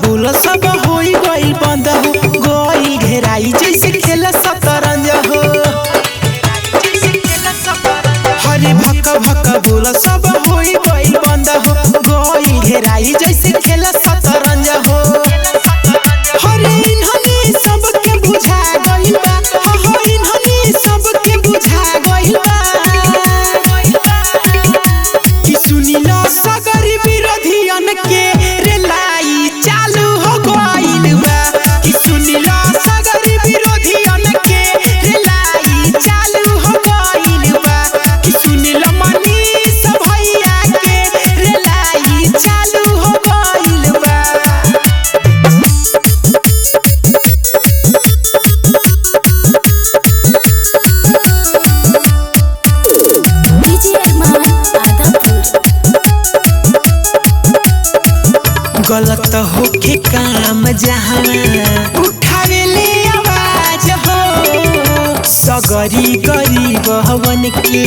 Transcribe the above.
बोल सब होई गइल बंद हो गइल घेराई जैसे खेल शतरंज हो। हरे भक भक बोल सब होई गइल बंद हो गइल घेराई जैसे खेल शतरंज हो। हरे इन्हनी सबके बुझा गइल बा, इन्हनी सबके बुझा गइल बा कि सुनिला सगरी विरोधियन के गलत होके काम जहाँ उठावे ले आवाज हो। सगरी गरीब हवन के